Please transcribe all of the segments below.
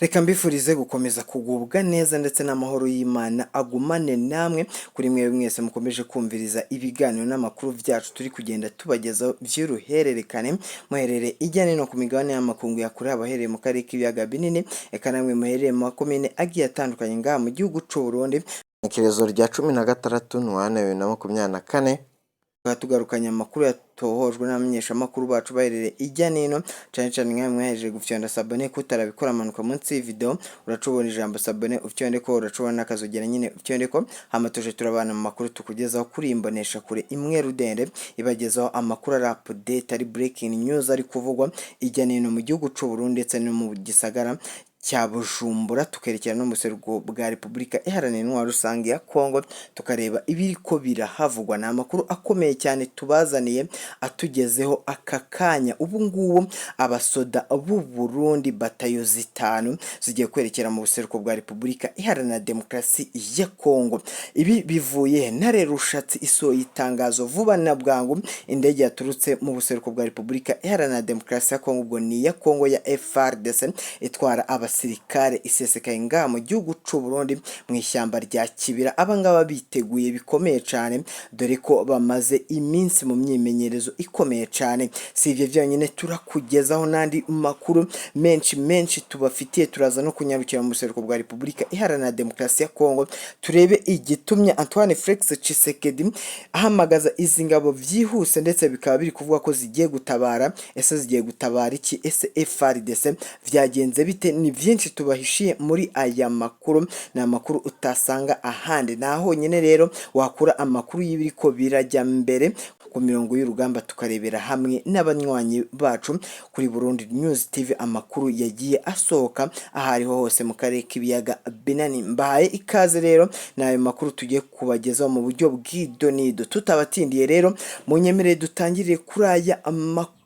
Reka mbifurize gukomeza kugubwa neza ndetse n'amahoro y'Imana agumane namwe kuri mwebwe mwese mukomeje kumviriza ibiganiro n'amakuru byacu turi kugenda tubagezaho by'uruhererekane muherere ijyanye no ku migabane y'amakungu yakorewe abahereye mu karere k'ibiyaga binini, eka namwe muherereye mu makomine agiye atandukanye ngaha mu gihugu cy'u Burundi. Igenekerezo rya 16/1/2024 tugarukanye amakuru yatohojwe n'abamenyeshamakuru bacu baherereye ijya nino, cyane cyane nka mwahejeje gufyonda sabone kutarabikora amanuka munsi y'video uracubona ijambo sabone ufyonde ko uracubona n'akazogera nyine ufyonde ko hama tuje turabana mu makuru tukugezaho kuri imbonesha kure imwe rudende ibagezaho amakuru ari update ari breaking news ari kuvugwa ijya nino mu gihugu cy'u Burundi ndetse no mu gisagara cya Bujumbura, tukerekera no mu buseruko bwa Repubulika Iharanira Intwaro Rusange ya Kongo tukareba ibiriko birahavugwa. Ni amakuru akomeye cyane tubazaniye atugezeho aka kanya. Ubu ngubu abasoda b'u Burundi batayo 5 zigiye kwerekera mu buseruko bwa Repubulika Iharanira Demokarasi ya Kongo. Ibi bivuye Ntare Rushatsi isohoye itangazo vuba na bwangu indege yaturutse mu buseruko bwa Repubulika Iharanira Demokarasi ya Kongo, ubwo ni ya Kongo ya FARDC itwara abasirikare isesekaye ngaha mu gihugu cy'u Burundi mu ishyamba rya Kibira. Abangaba biteguye bikomeye cyane dore ko bamaze iminsi mu myimenyerezo ikomeye cyane. Si ivyo byonyine turakugezaho n'andi makuru menshi tubafitiye. Turaza no kunyarukira mu buseruko bwa Repubulika Iharanira Demokarasi ya Kongo turebe igitumye Antoine Felix Tshisekedi ahamagaza izi ngabo byihuse, ndetse bikaba biri kuvuga ko zigiye gutabara. Ese zigiye gutabara iki? Ese FARDC vyagenze bite? Ni byinshi tubahishiye muri aya makuru, ni amakuru utasanga ahandi. Naho nyine rero wakura amakuru y'ibiriko birajya mbere ku mirongo y'urugamba tukarebera hamwe n'abanywanyi bacu kuri Burundi News TV amakuru yagiye asohoka ahariho hose mu karere k'ibiyaga binini. Mbaye ikaze rero nayo makuru tugiye kubagezaho mu buryo bw'idonido. Tutabatindiye rero munyemerere dutangire kuri aya amakuru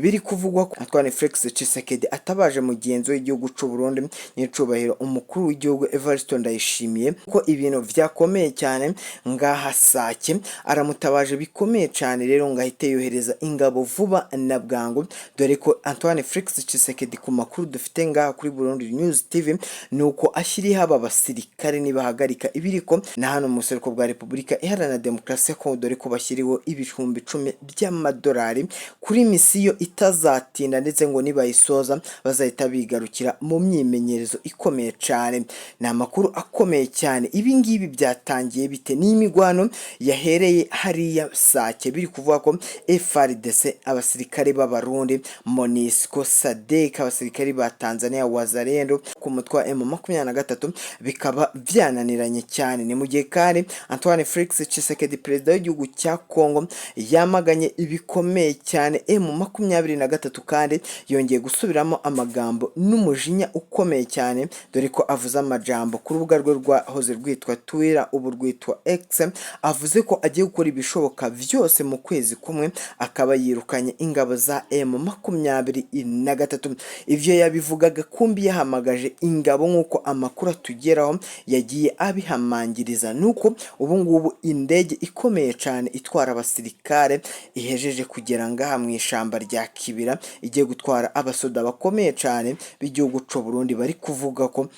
biri kuvugwa ko Antoine Felix Tshisekedi atabaje mugenzi w'igihugu cy'u Burundi n'icubahiro umukuru w'igihugu Evariste Ndayishimiye ko ibintu vyakomeye cyane ngaha Sake. Aramutabaje bikomeye cyane rero ngahite yohereza ingabo vuba na bwangu, dore ko Antoine Felix Tshisekedi ku makuru dufite ngaha kuri Burundi News TV nuko ashyiriho aba basirikare nibahagarika ibiriko na hano mu buseruko bwa Repubulika Iharanira Demokarasi ya Kongo, dore ko bashyiriho ibihumbi 10 by'amadolari kuri misiyo itazatinda, ndetse ngo nibayisoza bazahita bigarukira mu myimenyerezo ikomeye cyane. Ni amakuru akomeye cyane. Ibi ngibi byatangiye bite? Ni imigwano yahereye hariya Sake, biri kuvuga ko FARDC abasirikare b'Abarundi, MONUSCO, SADC abasirikare ba Tanzania, Wazalendo ku mutwe wa M23 bikaba byananiranye cyane. Ni mu gihe kandi Antoine Felix Tshisekedi perezida w'igihugu cya Kongo yamaganye ibikomeye cyane M23 kandi yongeye gusubiramo amagambo n'umujinya ukomeye cyane, dore ko avuze amajambo ku rubuga rwe rwahoze rwitwa Twitter ubu rwitwa X. Avuze ko agiye gukora ibishoboka byose mu kwezi kumwe akaba yirukanye ingabo za M23. Ivyo yabivugaga kumbi yahamagaje ingabo nk'uko amakuru atugeraho yagiye abihamangiriza, nuko ubu ngubu indege ikomeye cyane itwara abasirikare ihejeje kugera ngaha mu ishamba rya Kibira igiye gutwara abasoda bakomeye cyane b'igihugu cy'u Burundi bari kuvuga ko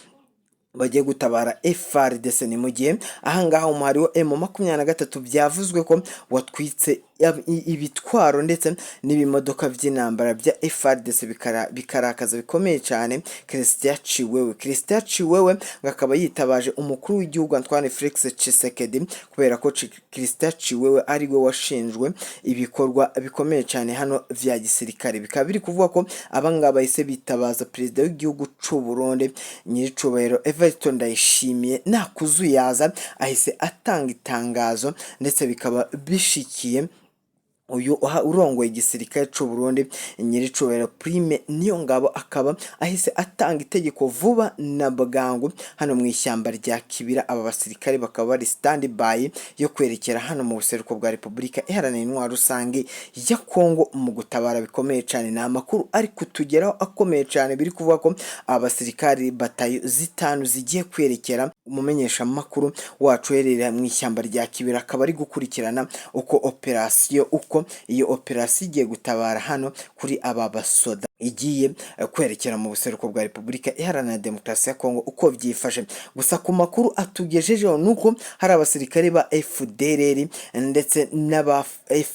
bagiye gutabara FARDC. Ni mu gihe ahangaha umuhari wa M23 byavuzwe ko watwitse ibitwaro ndetse n'ibimodoka by'intambara bya FARDC bikarakaza bikomeye cyane Christian Chiwewe ngakaba yitabaje umukuru w'igihugu Antoine Felix Tshisekedi, kubera ko Christian Chiwewe ari we washinjwe ibikorwa bikomeye cyane hano vya gisirikare. Bikaba biri kuvuga ko abangaba bahise bitabaza perezida w'igihugu cy'u Burundi nyiricubahiro Evariste Ndayishimiye nakuzuyaza ahise atanga itangazo, ndetse bikaba bishikiye uyu urongoye igisirikare cy'u Burundi nyiricubahiro Prime Niyongabo, akaba ahise atanga itegeko vuba na bwangu hano mu ishyamba rya Kibira. Aba basirikare bakaba bari standby yo kwerekera hano mu buseruko bwa Repubulika Iharanira Intwaro Rusange ya Kongo mu gutabara bikomeye cyane. Ni amakuru ari kutugeraho akomeye cyane, biri kuvuga ko abasirikare batayo 5 zigiye kwerekera umumenyesha makuru wacu herera mu ishyamba rya Kibira, akaba ari gukurikirana uko operation uko iyo operasiyo igiye gutabara hano kuri aba basoda. igiye kwerekera mu buseruko bwa Repubulika Iharanira Demokarasi ya Kongo uko byifashe. Gusa ku makuru atugejejeho nuko hari abasirikare ba FDLR ndetse n'aba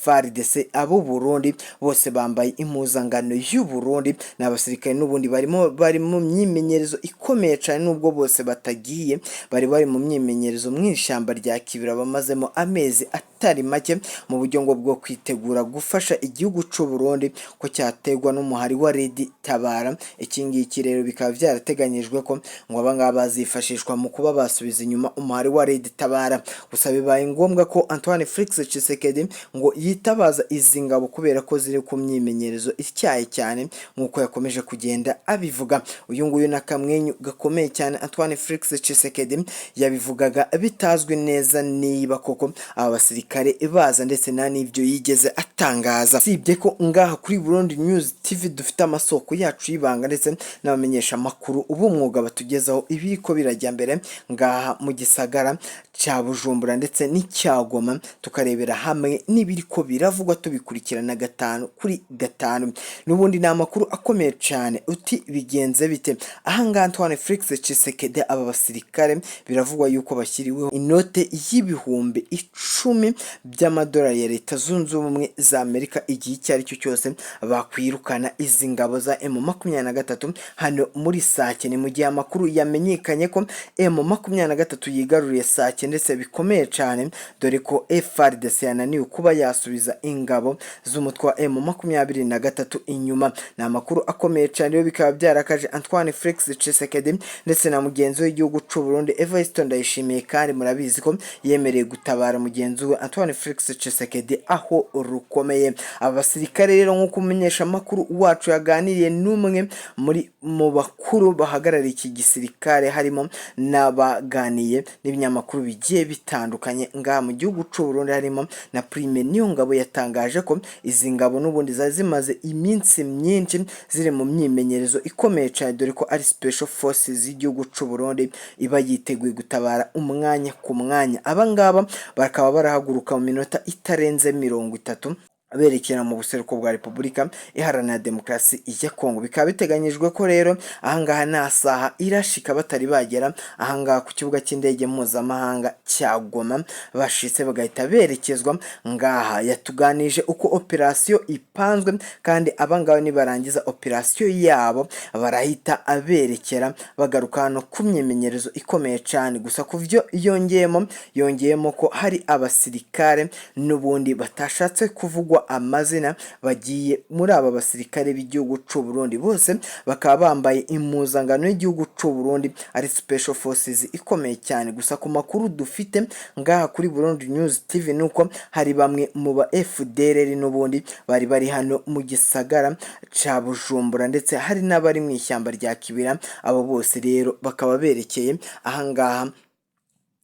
FARDC abo Burundi bose bambaye impuzangano y'u Burundi, n'abasirikare n'ubundi bari mu myimenyerezo ikomeye cyane, nubwo bose batagiye bari mu myimenyerezo mu ishyamba rya Kibira bamazemo amezi atari make mu buryo ngo bwo kwitegura gufasha igihugu cy'u Burundi ko cyategwa n'umuhari wa Red Tabara. Iki ngiki rero bikaba byarateganyijwe ko ngo abangaba bazifashishwa mu kuba basubiza inyuma umuhari wa Red Tabara. Gusa bibaye ngombwa ko Antoine Felix Tshisekedi ngo yitabaza izi ngabo kubera ko ziri ku myimenyerezo ityaye cyane nk'uko yakomeje kugenda abivuga. Uyu nguyu nakamwenyu gakomeye cyane Antoine Felix Tshisekedi yabivugaga bitazwi neza niba koko aba basirikare baza ndetse nta n'ibyo yigeze atangaza. Sibye ko ngaha kuri Burundi News TV dufite amasoko yacu y'ibanga ndetse n'abamenyesha amakuru ubumwuga batugezaho ibiko birajya mbere ngaha mu gisagara cya Bujumbura ndetse n'icyagoma, tukarebera hamwe n'ibiriko biravugwa tubikurikirana 5/5. N'ubundi ni amakuru akomeye cyane uti bigenze bite. Ahangaha Antoine Felix Tshisekedi aba basirikare biravugwa yuko bashyiriweho inote y'ibihumbi 10 by'amadolari ya Leta Zunze Ubumwe za Amerika igihe icyo ari cyo cyose bakwirukana izi ngabo za M23 hano muri Sake. Ni mu gihe amakuru yamenyekanye ko M23 yigaruriye Sake ndetse bikomeye cyane, dore ko FARDC yananiwe kuba yasubiza ingabo z'umutwe wa M23 inyuma. Ni amakuru akomeye cyane rero bikaba byarakaje Antoine Felix Tshisekedi ndetse na mugenzi w'igihugu cy'u Burundi Evariste Ndayishimiye, kandi murabizi ko yemereye gutabara mugenzi we Antoine Felix Tshisekedi aho rukomeye. Aba basirikare rero nk'uko umenyesha amakuru wacu yaganiriye n'umwe mu bakuru bahagarariye iki gisirikare, harimo n'abaganiye n'ibinyamakuru bigiye bitandukanye ngaha mu gihugu cy'u Burundi, harimo na Prime Niyongabo yatangaje ko izi ngabo n'ubundi zari zimaze iminsi myinshi ziri mu myimenyerezo ikomeye cyane, dore ko ari Special Forces y'igihugu cy'u Burundi iba yiteguye gutabara umwanya ku mwanya. Abangaba bakaba barahaguruka mu minota itarenze 30 berekera mu buseruko bwa Repubulika Iharanira Demokarasi ya Kongo. Bikaba biteganyijwe ko rero ahangaha nta saha irashika batari bagera ahangaha ku kibuga cy'indege mpuzamahanga cya Goma, bashitse bagahita berekezwa ngaha. Yatuganije uko operasiyo ipanzwe, kandi abangaba nibarangiza operasiyo yabo barahita aberekera bagaruka hano ku myimenyerezo ikomeye cyane. Gusa kuvyo yongeyemo ko hari abasirikare n'ubundi batashatse kuvugwa amazina bagiye muri aba basirikare b'igihugu cy'u Burundi, bose bakaba bambaye impuzangano y'igihugu cy'u Burundi ari Special Forces ikomeye cyane. Gusa ku makuru dufite ngaha kuri Burundi News TV nuko hari bamwe mu ba FDLR n'ubundi bari hano mu gisagara ca Bujumbura, ndetse hari n'abari mu ishyamba rya Kibira. Abo bose rero bakaba berekeye ahangaha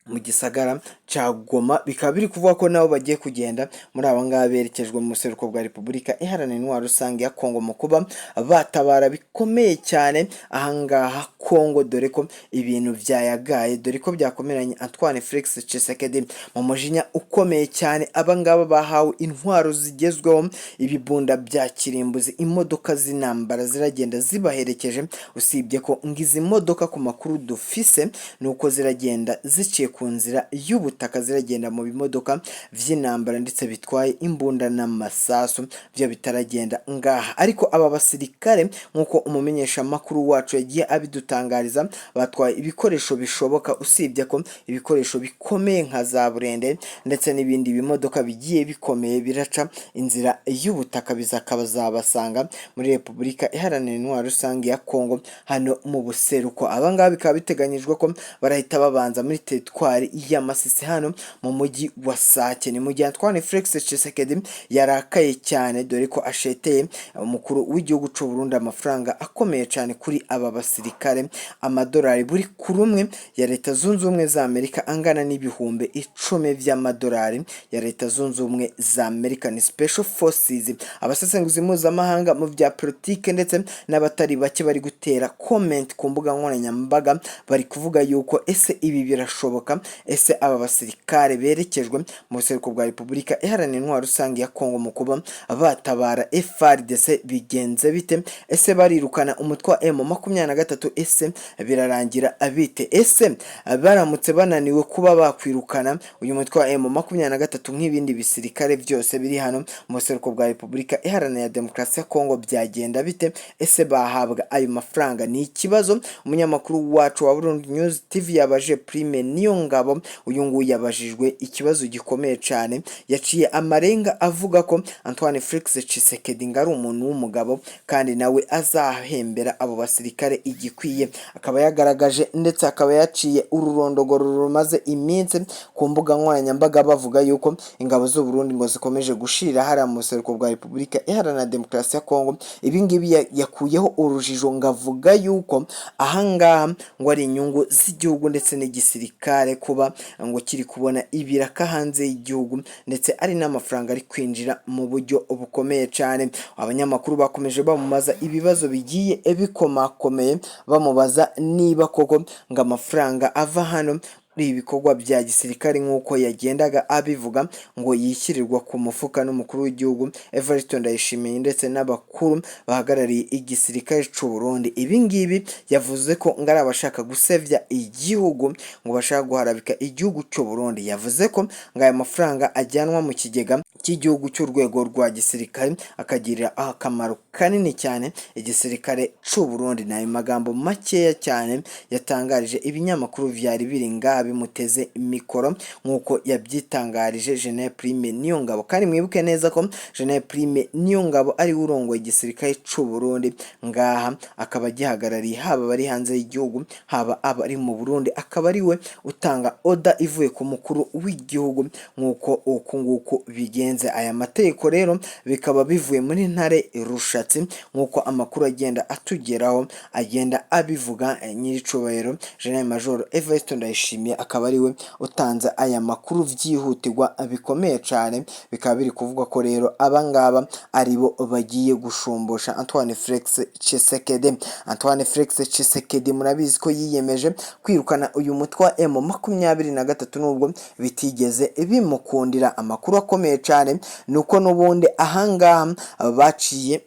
mu gisagara ca Goma. Bikaba biri kuvuga ko nabo bagiye kugenda muri aba ngaba berekejwe mu buseruko bwa Repubulika Iharanira Intwaro Rusange ya Kongo mu kuba batabara bikomeye cyane ahangaha Kongo, dore ko ibintu byayagaye, dore ko byakomeranye Antoine Felix Tshisekedi mu mujinya ukomeye cyane. Aba ngaba bahawe intwaro zigezweho, ibibunda bya kirimbuzi, imodoka z'intambara ziragenda zibaherekeje. Usibye ko ngizi modoka ku makuru dufise nuko ziragenda ziciye ku nzira y'ubutaka, ziragenda mu bimodoka vy'intambara ndetse bitwaye imbunda n'amasasu, byo bitaragenda ngaha. Ariko aba basirikare nk'uko umumenyesha amakuru wacu yagiye abidutangariza, batwaye ibikoresho bishoboka, usibye ko ibikoresho bikomeye nka za burende ndetse n'ibindi bimodoka bigiye bikomeye biraca inzira y'ubutaka bizakabazabasanga muri Repubulika Iharanira Intwaro Rusange ya Kongo hano mu buseruko. Abangaba bikaba biteganyijwe ko barahita babanza muri teritwari y'Amasisi hano mu mujyi wa Sake. Ni mu gihe Antoine Felix Tshisekedi yarakaye cyane, dore ko asheteye umukuru w'igihugu cy'u Burundi amafaranga akomeye cyane kuri aba basirikare, amadolari buri kuri umwe ya Leta Zunze Ubumwe za Amerika angana n'ibihumbi 10 by'amadolari ya Leta Zunze Ubumwe za Amerika. Ni Special Forces. Abasesenguzi mpuzamahanga mu bya politike ndetse n'abatari bake bari gutera comment ku mbuga nkoranyambaga, bari kuvuga yuko ese ibi birashoboka butaka. Ese aba basirikare berekejwe mu buseruko bwa Repubulika Iharanira Intwaro Rusange ya Kongo mu kuba batabara FARDC bigenze bite? Ese barirukana umutwe wa M23? Ese birarangira bite? Ese baramutse bananiwe kuba bakwirukana uyu mutwe wa M23 nk'ibindi bisirikare byose biri hano mu buseruko bwa Repubulika Iharanira Demokarasi ya Kongo byagenda bite? Ese bahabwa ayo mafaranga? Ni ikibazo umunyamakuru wacu wa Burundi News TV yabaje Prime Niyongabo. Uyu nguyu yabajijwe ikibazo gikomeye cyane, yaciye amarenga avuga ko Antoine Felix Tshisekedi ngari umuntu w'umugabo kandi nawe azahembera abo basirikare igikwiye. Akaba yagaragaje ndetse akaba yaciye ururondogoro rumaze iminsi ku mbuga nkoranyambaga bavuga yuko ingabo z'u Burundi ngo zikomeje gushira hara mu buseruko bwa Repubulika Iharanira Demokarasi ya Kongo. Ibi ngibi yakuyeho urujijo ngavuga yuko ahangaha ngo ari inyungu z'igihugu ndetse n'igisirikare kuba ngo kiri kubona ibiraka hanze y'igihugu ndetse ari n'amafaranga ari kwinjira mu buryo bukomeye cyane. Abanyamakuru bakomeje bamubaza ibibazo bigiye bikomakomeye bamubaza niba koko ngo amafaranga ava hano ibikorwa bya gisirikare nk'uko yagendaga abivuga ngo yishyirirwa ku mufuka n'umukuru w'igihugu Evariste Ndayishimiye ndetse n'abakuru bahagarariye igisirikare cy'u Burundi. Ibi ngibi yavuze ko ngari abashaka gusevya igihugu ngo bashaka guharabika igihugu cy'u Burundi. Yavuze ko ngo aya mafaranga ajyanwa mu kigega cy'igihugu cy'urwego rwa gisirikare akagirira akamaro kanini cyane igisirikare cy'u Burundi. Nayo magambo makeya cyane yatangarije ibinyamakuru byari biri ngaha bimuteze mikoro nk'uko yabyitangarije General Prime Niyongabo. Kandi mwibuke neza ko General Prime Niyongabo ari urongoye igisirikare cy'u Burundi ngaha, akaba gihagarariye haba bari hanze y'igihugu haba abari mu Burundi, akaba ari we utanga oda ivuye ku mukuru w'igihugu nk'uko uku nguku bigenze. Aya mategeko rero bikaba bivuye muri Ntare Rushatsi nk'uko amakuru agenda atugeraho agenda abivuga. Nyiricubahiro General Major Evariste Ndayishimiye akaba ari we utanze aya makuru byihutirwa bikomeye cyane. Bikaba biri kuvuga ko rero abangaba aribo bagiye gushumbusha Antoine Felix Tshisekedi. Antoine Felix Tshisekedi murabizi ko yiyemeje kwirukana uyu mutwe wa M23 nubwo bitigeze bimukundira. Amakuru akomeye cyane nuko n'ubundi ahangaha baciye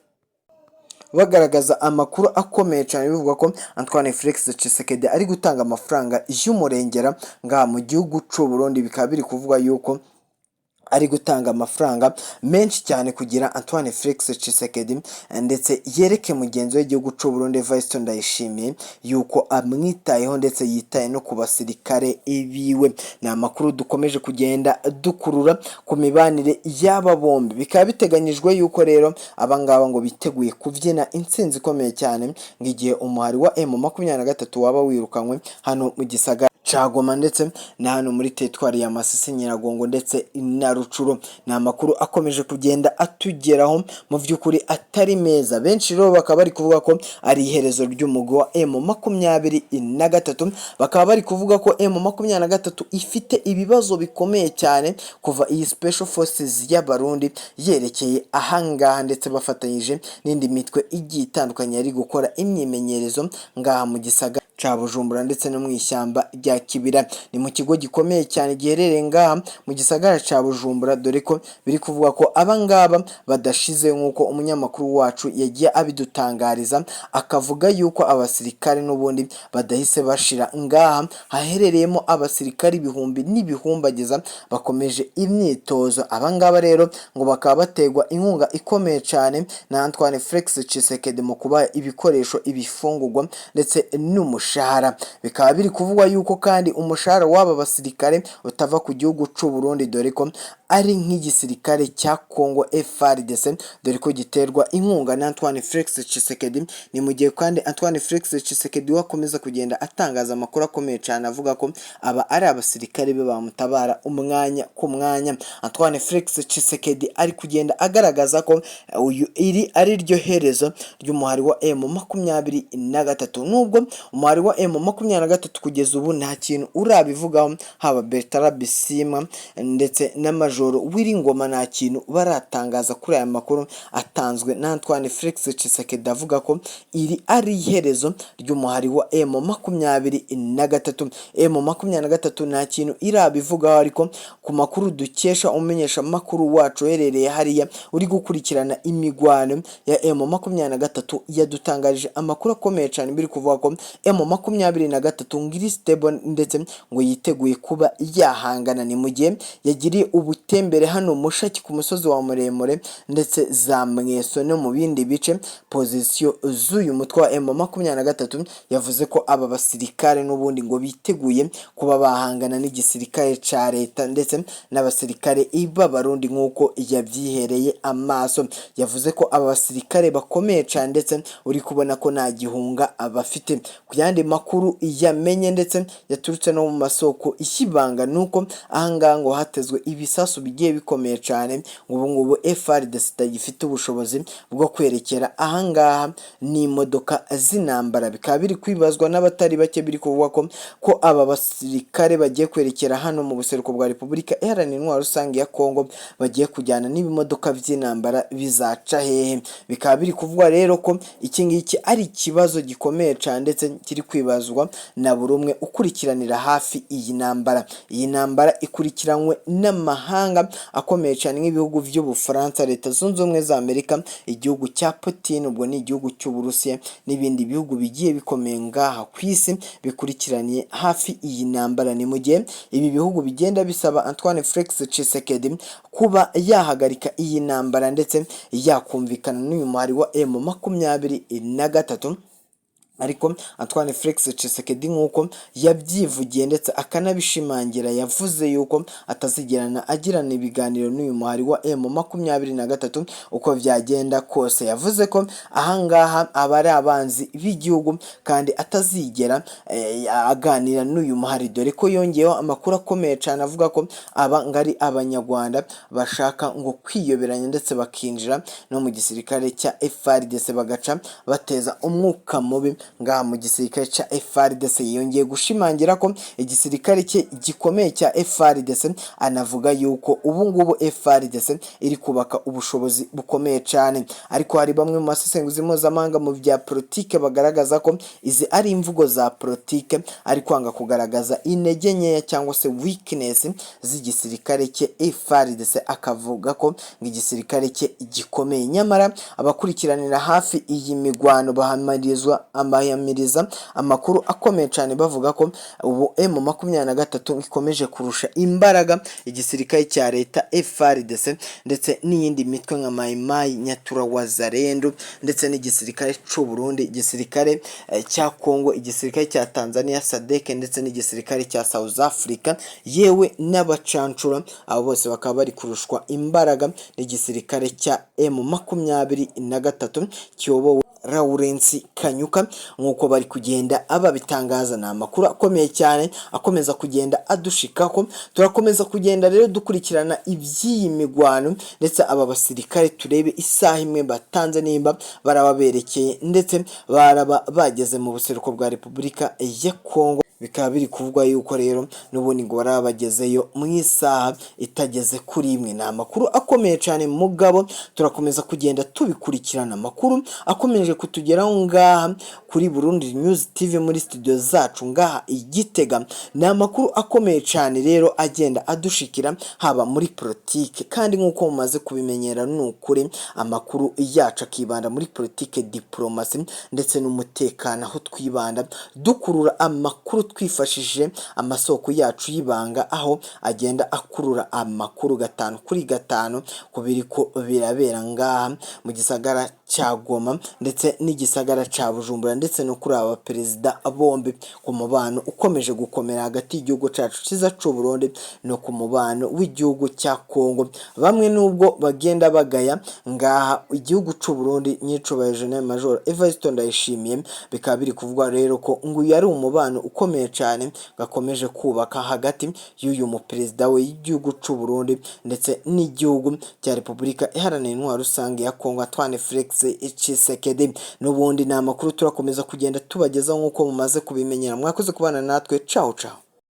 bagaragaza amakuru akomeye cyane bivuga ko Antoine Felix Tshisekedi ari gutanga amafaranga y'umurengera ngaha mu gihugu cy'u Burundi. Bikaba biri kuvuga yuko ari gutanga amafaranga menshi cyane kugira Antoine Felix Tshisekedi ndetse yereke mugenzi w'igihugu cy'u Burundi Evariste Ndayishimiye yuko amwitayeho ndetse yitaye no ku basirikare biwe. Ni amakuru dukomeje kugenda dukurura ku mibanire y'aba bombi. Bikaba biteganyijwe yuko rero abangaba ngo biteguye kubyina intsinzi ikomeye cyane ng'igihe umuhari wa M23 waba wirukanywe hano mu gisagara Chagoma ndetse na hano muri teritwari ya Masisi, Nyiragongo ndetse na Rucuro. Ni amakuru akomeje kugenda atugeraho mu by'ukuri atari meza. Benshi rero bakaba bari kuvuga ko ari iherezo ry'umugwi wa M23. Bakaba bari kuvuga ko M23 ifite ibibazo bikomeye cyane kuva iyi Special Forces y'Abarundi yerekeye ahangaha ndetse bafatanyije n'indi mitwe igiye itandukanye yari gukora imyimenyerezo ngaha mu gisagara ca Bujumbura ndetse no mu ishyamba rya Kibira. Ni mu kigo gikomeye cyane giherereye ngaha mu gisagara ca Bujumbura, dore ko biri kuvuga ko abangaba badashize nk'uko umunyamakuru wacu yagiye abidutangariza, akavuga yuko abasirikare n'ubundi badahise bashira ngaha haherereyemo abasirikare ibihumbi n'ibihumbagiza bakomeje imyitozo. Abangaba rero ngo bakaba bategwa inkunga ikomeye cyane na Antoine Felix Tshisekedi mu kuba ibikoresho, ibifungurwa ndetse n'umushahara. Bikaba biri kuvugwa yuko kandi umushahara w'aba basirikare utava ku gihugu cy'u Burundi, dore ko ari nk'igisirikare cya Kongo FARDC, dore ko giterwa inkunga na Antoine Felix Tshisekedi. Ni mu gihe kandi Antoine Felix Tshisekedi wakomeza kugenda atangaza amakuru akomeye cyane avuga ko aba ari abasirikare be bamutabara umwanya ku mwanya. Antoine Felix Tshisekedi ari kugenda agaragaza ko uyu iri ari ryo herezo ry'umuhari wa M23, nubwo umuhari umuhari wa M23 kugeza ubu nta kintu urabivugaho, haba Bertrand Bisimwa ndetse na Majoro Wiringoma nta kintu baratangaza kuri aya makuru atanzwe na Antoine Felix Tshisekedi avuga ko iri ari iherezo ry'umuhari wa M23. M23 nta kintu irabivugaho, ariko ku makuru dukesha umenyesha makuru wacu uherereye hariya uri gukurikirana imigwano ya M23 yadutangarije amakuru akomeye cyane biri kuvuga ko M23 ngiri stable ndetse ngo yiteguye kuba yahangana. Ni mu gihe yagiriye ubutembere hano Mushaki ku musozi wa muremure ndetse za Mweso no mu bindi bice. Position z'uyu mutwe wa M23 yavuze ko aba basirikare n'ubundi ngo biteguye kuba bahangana n'igisirikare ca leta ndetse n'abasirikare b'abarundi nk'uko yabyihereye amaso. Yavuze ko aba basirikare bakomeye cyane ndetse uri kubona ko nta gihunga abafite. Ku yandi makuru yamenye ndetse yaturutse no mu masoko ikibanga nuko ahangaha ngo hatezwe ibisasu bigiye bikomeye cyane. Ubu ngubu FARDC itagifite ubushobozi bwo kwerekera ahangaha n'imodoka z'intambara. Bikaba biri kwibazwa n'abatari bake, biri kuvuga ko aba basirikare bagiye kwerekera hano mu buseruko bwa Repubulika Iharanira Intwaro Rusange ya Kongo bagiye kujyana n'ibimodoka by'intambara bizaca hehe. Bikaba biri kuvugwa rero ko iki ngiki ari ikibazo gikomeye cyane ndetse kiri kwibazwa na buri umwe ukurikiranira hafi iyi ntambara. Iyi ntambara ikurikiranywe n'amahanga akomeye cyane nk'ibihugu by'Ubufaransa, Leta Zunze Ubumwe za Amerika, igihugu cya Putin, ubwo ni igihugu cy'Uburusiya n'ibindi bihugu bigiye bikomeye ngaha ku isi bikurikiraniye hafi iyi ntambara. Ni mu gihe ibi bihugu bigenda bisaba Antoine Felix Tshisekedi kuba yahagarika iyi ntambara ndetse yakumvikana n'uyu muhari wa M23. Ariko Antoine Felix Tshisekedi nk'uko yabyivugiye ndetse akanabishimangira, yavuze yuko atazigerana agirana ibiganiro n'uyu muhari wa M23 uko byagenda kose. Yavuze ko ahangaha aba ari abanzi b'igihugu kandi atazigera aganira n'uyu muhari, dore ko yongeyeho amakuru akomeye cyane avuga ko aba ngari abanyarwanda bashaka ngo kwiyoberanya ndetse bakinjira no mu gisirikare cya FARDC bagaca bateza umwuka mubi ngaha mu gisirikare cya FARDC. Yongeye gushimangira ko igisirikare cye gikomeye cya FARDC, anavuga yuko ubu ngubu FARDC iri kubaka ubushobozi bukomeye cyane. Ariko hari bamwe mu basesenguzi mpuzamahanga mu bya politike bagaragaza ko izi ari imvugo za politike, ari kwanga kugaragaza intege nkeya cyangwa se weakness z'igisirikare cye FARDC, akavuga ko igisirikare cye gikomeye. Nyamara abakurikiranira hafi iyi migwano bahamiriza amakuru akomeye cyane bavuga ko ubu M23 ikomeje kurusha imbaraga igisirikare cya leta FARDC ndetse n'iyindi mitwe nka Mai Mai, Nyatura, Wazalendo ndetse n'igisirikare cy'u Burundi, igisirikare cya Kongo, igisirikare cya Tanzania SADC ndetse n'igisirikare cya South Africa, yewe n'abacancura. Abo bose bakaba bari kurushwa imbaraga n'igisirikare cya M23 kiyobowe Lawrence Kanyuka nk'uko bari kugenda ababitangaza. Ni amakuru akomeye cyane akomeza kugenda adushikako. Turakomeza kugenda rero dukurikirana iby'iyi migwano ndetse aba basirikare turebe isaha imwe batanze nimba barababerekeye ndetse baraba bageze mu buseruko bwa Repubulika ya Kongo. Bikaba biri kuvugwa yuko rero n'ubundi ngo barabagezeyo mu isaha itageze kuri imwe. Ni amakuru akomeye cyane mugabo, turakomeza kugenda tubikurikirana. Amakuru akomeje kutugeraho ngaha kuri Burundi News TV muri studio zacu ngaha Igitega. Ni amakuru akomeye cyane rero agenda adushikira haba muri politike, kandi nk'uko mumaze kubimenyera n'ukuri amakuru yacu akibanda muri politike, diplomasi ndetse n'umutekano, aho twibanda dukurura amakuru twifashishije amasoko yacu y'ibanga, aho agenda akurura amakuru 5 kuri 5 kubiri ko birabera ngaha mu gisagara cya Goma ndetse n'igisagara cya Bujumbura ndetse no kuri aba perezida bombi, ku mubano ukomeje gukomera hagati y'igihugu cyacu cyiza cy'u Burundi no ku mubano w'igihugu cya Kongo. Bamwe nubwo bagenda bagaya ngaha igihugu cy'u Burundi nyicubaje General Major Evariste Ndayishimiye, bikaba biri kuvugwa rero ko ngo yari umubano ukomeye gakomeye cyane gakomeje kubaka hagati y'uyu muperezida w'igihugu cy'u Burundi ndetse n'igihugu cya Repubulika Iharanira Intwaro Rusange ya Kongo Antoine Felix Tshisekedi. N'ubundi ni amakuru turakomeza kugenda tubagezaho nk'uko mumaze kubimenyera. Mwakoze kubana natwe, ciao ciao.